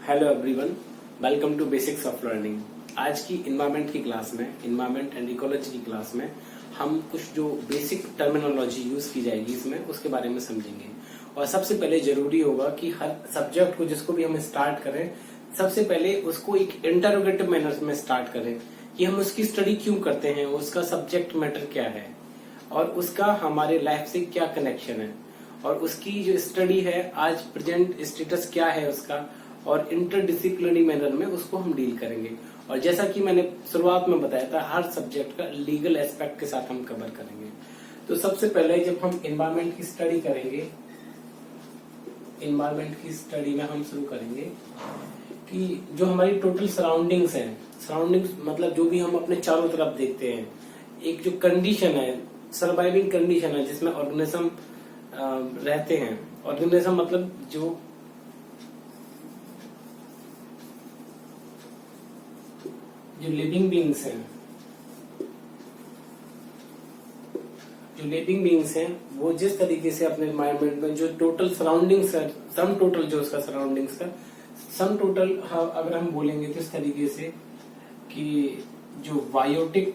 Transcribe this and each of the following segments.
Hello everyone, welcome to basics of learning. आज की environment की क्लास में, इन्वायरमेंट एंड इकोलॉजी की क्लास में हम कुछ जो बेसिक टर्मिनोलॉजी यूज की जाएगी इसमें उसके बारे में समझेंगे। और सबसे पहले जरूरी होगा कि हर सब्जेक्ट को जिसको भी हम स्टार्ट करें, सबसे पहले उसको एक इंटरोगेटिव मैनर में स्टार्ट करें कि हम उसकी स्टडी क्यों करते हैं, उसका सब्जेक्ट मैटर क्या है और उसका हमारे लाइफ से क्या कनेक्शन है और उसकी जो स्टडी है आज प्रेजेंट स्टेटस क्या है उसका, और इंटरडिसिप्लिनरी मैनर में उसको हम डील करेंगे। और जैसा कि मैंने शुरुआत में बताया था, हर सब्जेक्ट का लीगल एस्पेक्ट के साथ हम कवर करेंगे। तो सबसे पहले जब हम एनवायरमेंट की स्टडी करेंगे, एनवायरमेंट की स्टडी में हम शुरू करेंगे कि जो हमारी टोटल सराउंडिंग्स हैं, सराउंडिंग्स मतलब जो भी हम अपने चारों तरफ देखते हैं, एक जो कंडीशन है, सर्वाइविंग कंडीशन है जिसमें ऑर्गेनिज्म रहते हैं। ऑर्गेनिज्म मतलब जो लिविंग बींग्स हैं, जो लिविंग बींग्स हैं वो जिस तरीके से अपने एनवायरनमेंट में जो टोटल सराउंडिंग्स है, सम टोटल जो उसका सराउंडिंग्स का सम टोटल अगर हम बोलेंगे तो इस तरीके से कि जो बायोटिक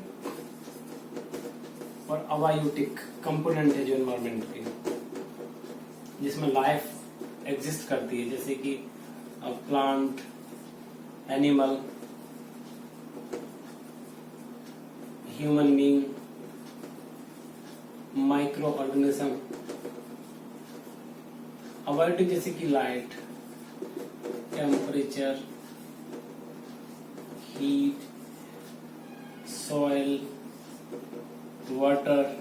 और अबायोटिक कंपोनेंट है जो एनवायरनमेंट के, जिसमें लाइफ एग्जिस्ट करती है, जैसे कि plant, animal, human being, micro organism. Abiotic जैसे कि light, temperature, heat, soil, water,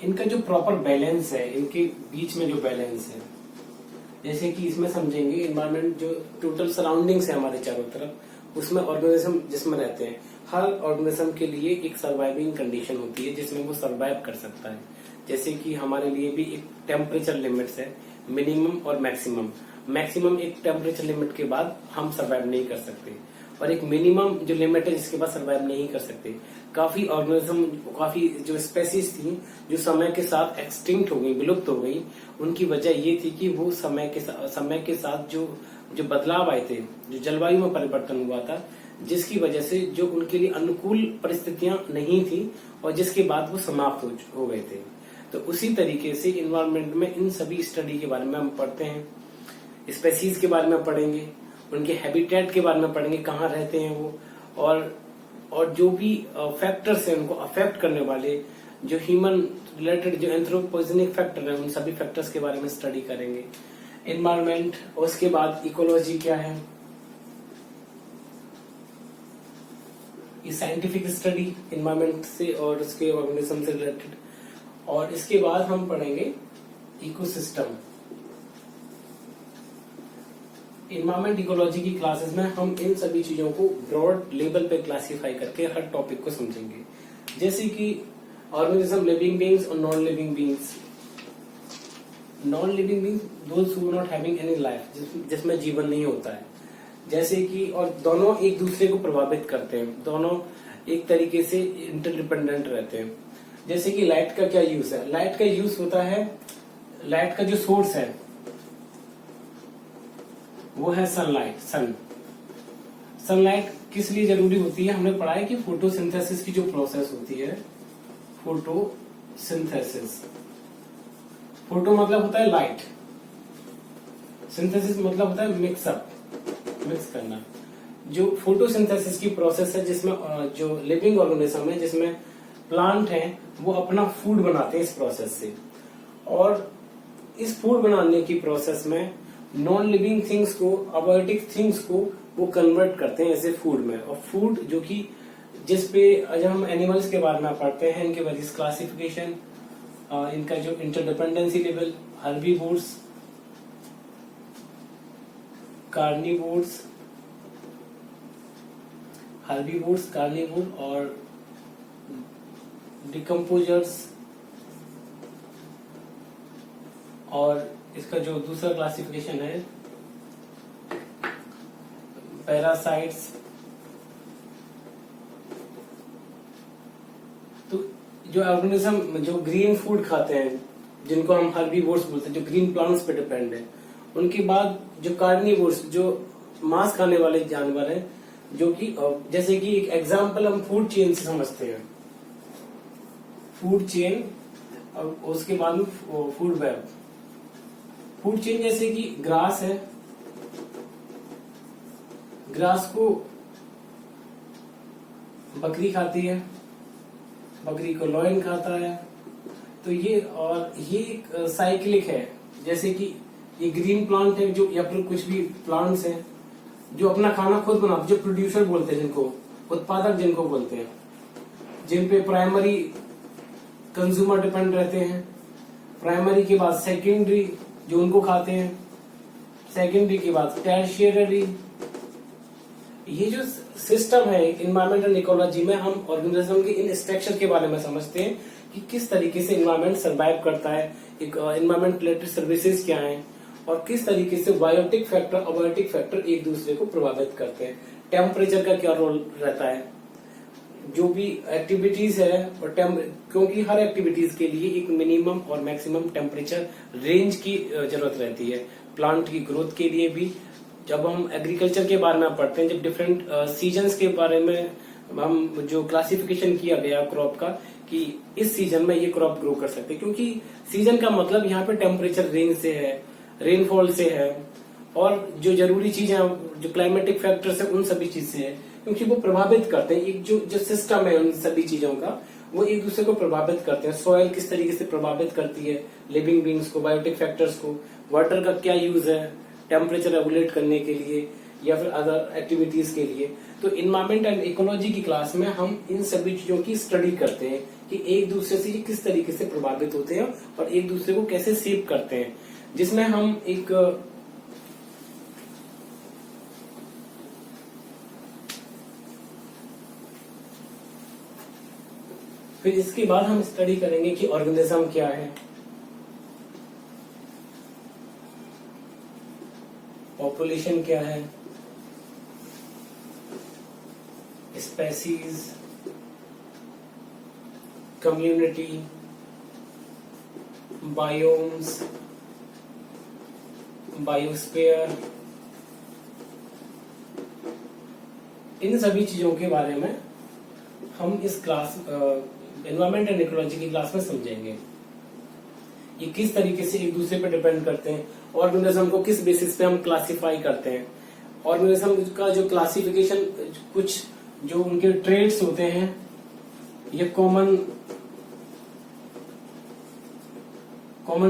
इनका जो प्रॉपर बैलेंस है, इनके बीच में जो बैलेंस है, जैसे कि इसमें समझेंगे एनवायरनमेंट जो टोटल सराउंडिंग्स है हमारे चारों तरफ, उसमें ऑर्गेनिज्म जिसमें रहते हैं, हर ऑर्गेनिज्म के लिए एक सर्वाइविंग कंडीशन होती है जिसमें वो सर्वाइव कर सकता है। जैसे कि हमारे लिए भी एक टेम्परेचर लिमिट्स है, मिनिमम और मैक्सिमम। मैक्सिमम एक टेम्परेचर लिमिट के बाद हम सर्वाइव नहीं कर सकते और एक मिनिमम जो लिमिट है जिसके बाद सर्वाइव नहीं कर सकते। काफी ऑर्गेनिज्म, काफी जो स्पेसीज थी जो समय के साथ एक्सटिंक्ट हो गई, विलुप्त हो गई, उनकी वजह ये थी कि वो समय के साथ जो बदलाव आए थे, जो जलवायु में परिवर्तन हुआ था, जिसकी वजह से जो उनके लिए अनुकूल परिस्थितियां नहीं थी और जिसके बाद वो समाप्त हो गए थे। तो उसी तरीके से इन्वायरमेंट में इन सभी स्टडी के बारे में हम पढ़ते हैं। स्पेसीज के बारे में पढ़ेंगे, उनके हैबिटेट के बारे में पढ़ेंगे, कहाँ रहते हैं वो, और जो भी फैक्टर्स हैं उनको अफेक्ट करने वाले, जो ह्यूमन रिलेटेड जो एंथ्रोपोजेनिक फैक्टर है, उन सभी फैक्टर्स के बारे में स्टडी करेंगे। एनवायरमेंट, और उसके बाद इकोलॉजी क्या है, ये साइंटिफिक स्टडी एनवायरमेंट से और उसके ऑर्गेनिज्म से रिलेटेड। और इसके बाद हम पढ़ेंगे इकोसिस्टम। एनवायरमेंट इकोलॉजी की क्लासेस में हम इन सभी चीजों को ब्रॉड लेवल पे क्लासिफाई करके हर टॉपिक को समझेंगे, जैसे कि ऑर्गेनिज्म, लिविंग बीइंग्स और non living beings. Non living beings those who not having any life, जिसमें जीवन नहीं होता है, जैसे कि, और दोनों एक दूसरे को प्रभावित करते हैं, दोनों एक तरीके से इंटरडिपेंडेंट रहते हैं। जैसे कि लाइट का क्या यूज है, लाइट का यूज होता है, लाइट का जो सोर्स है वो है सनलाइट। सनलाइट किस लिए जरूरी होती है, हमने पढ़ा है कि फोटोसिंथेसिस की जो प्रोसेस होती है, फोटोसिंथेसिस, फोटो मतलब होता है लाइट, सिंथेसिस मतलब होता है मिक्स करना। जो फोटोसिंथेसिस की प्रोसेस है, जिसमें जो लिविंग ऑर्गेनिज्म है, जिसमें प्लांट है, वो अपना फूड बनाते हैं इस प्रोसेस से, और इस फूड बनाने की प्रोसेस में नॉन लिविंग थिंग्स को, अबायोटिक थिंग्स को वो कन्वर्ट करते हैं ऐसे फूड में। और फूड जो कि जिसपे जब हम एनिमल्स के बारे में पढ़ते हैं, इनके वेरियस क्लासिफिकेशन, इनका जो interdependency level, herbivores, carnivores, carnivore और डिकम्पोजर्स, और इसका जो दूसरा क्लासिफिकेशन है पैरासाइट्स। तो जो ऑर्गेनिज्म जो ग्रीन फूड खाते हैं, जिनको हम हर्बीवोर्स बोलते हैं, जो ग्रीन प्लांट्स पे डिपेंड है, उनके बाद जो कार्निवोर्स, जो मांस खाने वाले जानवर हैं, जो कि जैसे कि एक एग्जांपल हम फूड चेन से समझते हैं, फूड चेन, और उसके बाद में फूड वेब। फूड चेन जैसे कि ग्रास है, ग्रास को बकरी खाती है, बकरी को लॉयन खाता है। तो ये एक साइक्लिक है। जैसे कि ये ग्रीन प्लांट है, जो या फिर कुछ भी प्लांट्स हैं जो अपना खाना खुद बनाते, जो प्रोड्यूसर बोलते हैं, जिनको उत्पादक जिनको बोलते हैं, जिन पे प्राइमरी कंज्यूमर डिपेंड रहते हैं, प्राइमरी के बाद सेकेंडरी जो उनको खाते हैं, सेकेंडरी के बाद टर्शियरी। ये जो सिस्टम है इन्वायरमेंटल इकोलॉजी में, हम ऑर्गेनिज्म के इन स्ट्रक्चर के बारे में समझते हैं कि किस तरीके से इन्वायरमेंट सरवाइव करता है, इन्वायरमेंट रिलेटेड सर्विसेज क्या हैं, और किस तरीके से बायोटिक फैक्टर, अबायोटिक फैक्टर एक दूसरे को प्रभावित करते हैं। टेम्परेचर का क्या रोल रहता है, जो भी एक्टिविटीज है, और क्योंकि हर एक्टिविटीज के लिए एक मिनिमम और मैक्सिमम टेम्परेचर रेंज की जरूरत रहती है। प्लांट की ग्रोथ के लिए भी, जब हम एग्रीकल्चर के बारे में पढ़ते हैं, जब डिफरेंट सीजन्स के बारे में हम जो क्लासिफिकेशन किया गया क्रॉप का, कि इस सीजन में ये क्रॉप ग्रो कर सकते हैं, क्योंकि सीजन का मतलब यहाँ पे टेम्परेचर रेंज से है, रेनफॉल से है, और जो जरूरी चीजें, जो क्लाइमेटिक फैक्टर्स है, उन सभी चीज से है, क्योंकि वो प्रभावित करते हैं। एक जो सिस्टम है उन सभी चीजों का, वो एक दूसरे को प्रभावित करते हैं। सॉइल किस तरीके से प्रभावित करती है लिविंग बींग्स को, बायोटिक फैक्टर्स को, वाटर का क्या यूज है टेम्परेचर रेगुलेट करने के लिए या फिर अदर एक्टिविटीज के लिए। तो इन्वायरमेंट एंड इकोलॉजी की क्लास में हम इन सभी चीजों की स्टडी करते हैं कि एक दूसरे से ये किस तरीके से प्रभावित होते हैं और एक दूसरे को कैसे सेव करते हैं, जिसमें हम एक फिर इसके बाद हम स्टडी करेंगे कि ऑर्गेनिज्म क्या है, पॉपुलेशन क्या है, स्पेसीज, कम्युनिटी, बायोम्स, बायोस्फीयर, इन सभी चीजों के बारे में हम इस क्लास एनवायरमेंट एंड इकोलॉजी की क्लास में समझेंगे। ये किस तरीके से एक दूसरे पर डिपेंड करते हैं, ऑर्गेनिज्म को किस बेसिस पे हम क्लासिफाई करते हैं, ऑर्गेनिज्म का जो क्लासिफिकेशन, कुछ जो उनके ट्रेड्स होते हैं, ये कॉमन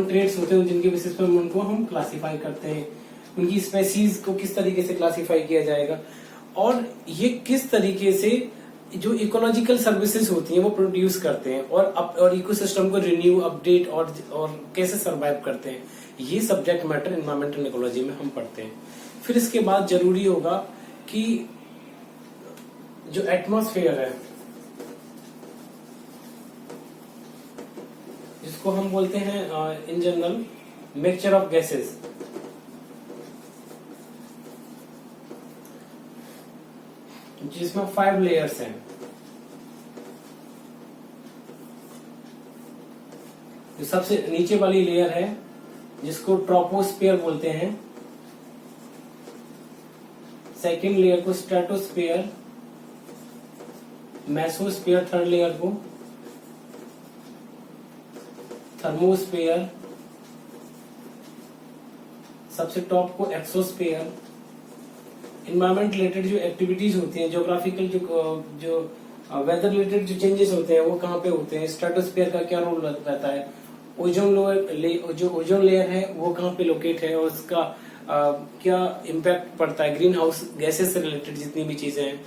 ट्रेड्स होते हैं जिनके बेसिस पे उनको हम क्लासिफाई करते हैं। उनकी स्पेसीज को किस तरीके से क्लासिफाई किया जाएगा, और ये किस तरीके से जो इकोलॉजिकल सर्विसेज होती हैं वो प्रोड्यूस करते हैं, और इकोसिस्टम को रिन्यू, अपडेट और कैसे सरवाइव करते हैं। ये सब्जेक्ट मैटर एनवायरमेंटल इकोलॉजी में हम पढ़ते हैं। फिर इसके बाद जरूरी होगा कि जो एटमॉस्फेयर है, जिसको हम बोलते हैं in general mixture of gases, जिसमें 5 लेयर्स हैं। जो सबसे नीचे वाली लेयर है जिसको ट्रोपोस्फियर बोलते हैं, सेकेंड लेयर को स्ट्रेटोस्फियर, मेसोस्फियर थर्ड लेयर को, थर्मोस्फियर, सबसे टॉप को एक्सोस्फियर। इन्वायरमेंट रिलेटेड जो एक्टिविटीज होती हैं, ज्योग्राफिकल जो वेदर रिलेटेड जो चेंजेस होते हैं वो कहाँ पे होते हैं, स्ट्रेटोस्फियर का क्या रोल रहता है, ओजोन लेयर है वो कहाँ पे लोकेट है और उसका क्या इम्पैक्ट पड़ता है, ग्रीन हाउस गैसेस से रिलेटेड जितनी भी चीजें हैं।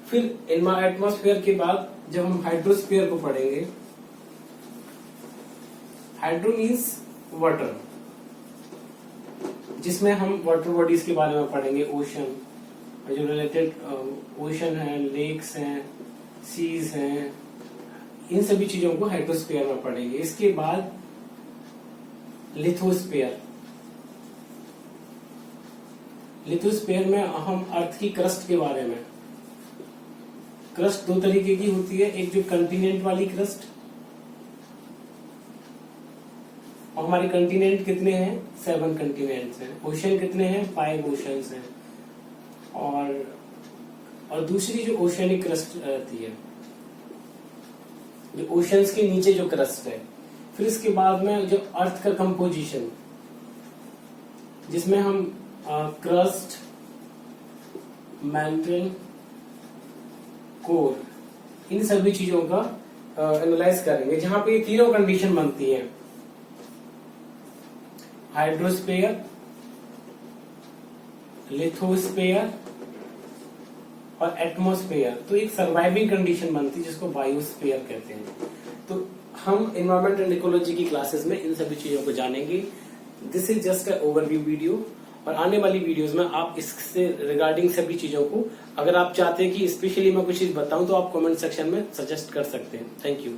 फिर एटमॉस्फेयर के बाद जब हम हाइड्रोस्फीयर को पढ़ेंगे, हाइड्रो मीन्स वाटर, जिसमें हम वाटर बॉडीज के बारे में पढ़ेंगे, ओशन जो रिलेटेड ओशन है, लेक्स हैं, सीज हैं, इन सभी चीजों को हाइड्रोस्फीयर में पढ़ेंगे। इसके बाद लिथोस्फीयर, लिथोस्फीयर में हम अर्थ की क्रस्ट के बारे में, क्रस्ट 2 तरीके की होती है, एक जो कंटिनेंट वाली क्रस्ट, और हमारे कंटिनेंट कितने हैं? 7 कंटिनेंट्स हैं। ओशन कितने हैं? 5 ओशंस हैं। और दूसरी जो ओशनिक क्रस्ट रहती है, जो ओशंस के नीचे जो क्रस्ट है। फिर इसके बाद में जो अर्थ का कंपोजिशन, जिसमें हम क्रस्ट, मैंटल, कोर, इन सभी चीजों का एनालाइज करेंगे, जहां पे तीनों कंडीशन बनती है, हाइड्रोस्फीयर, लिथोस्फीयर और एटमॉस्फेयर। तो एक सर्वाइविंग कंडीशन बनती है जिसको बायोस्फीयर कहते हैं। तो हम एनवायरमेंट एंड इकोलॉजी की क्लासेस में इन सभी चीजों को जानेंगे। This is just a overview video, और आने वाली वीडियोस में आप इससे रिगार्डिंग सभी चीजों को, अगर आप चाहते हैं कि स्पेशली मैं कुछ चीज बताऊं, तो आप कमेंट सेक्शन में सजेस्ट कर सकते हैं। Thank you.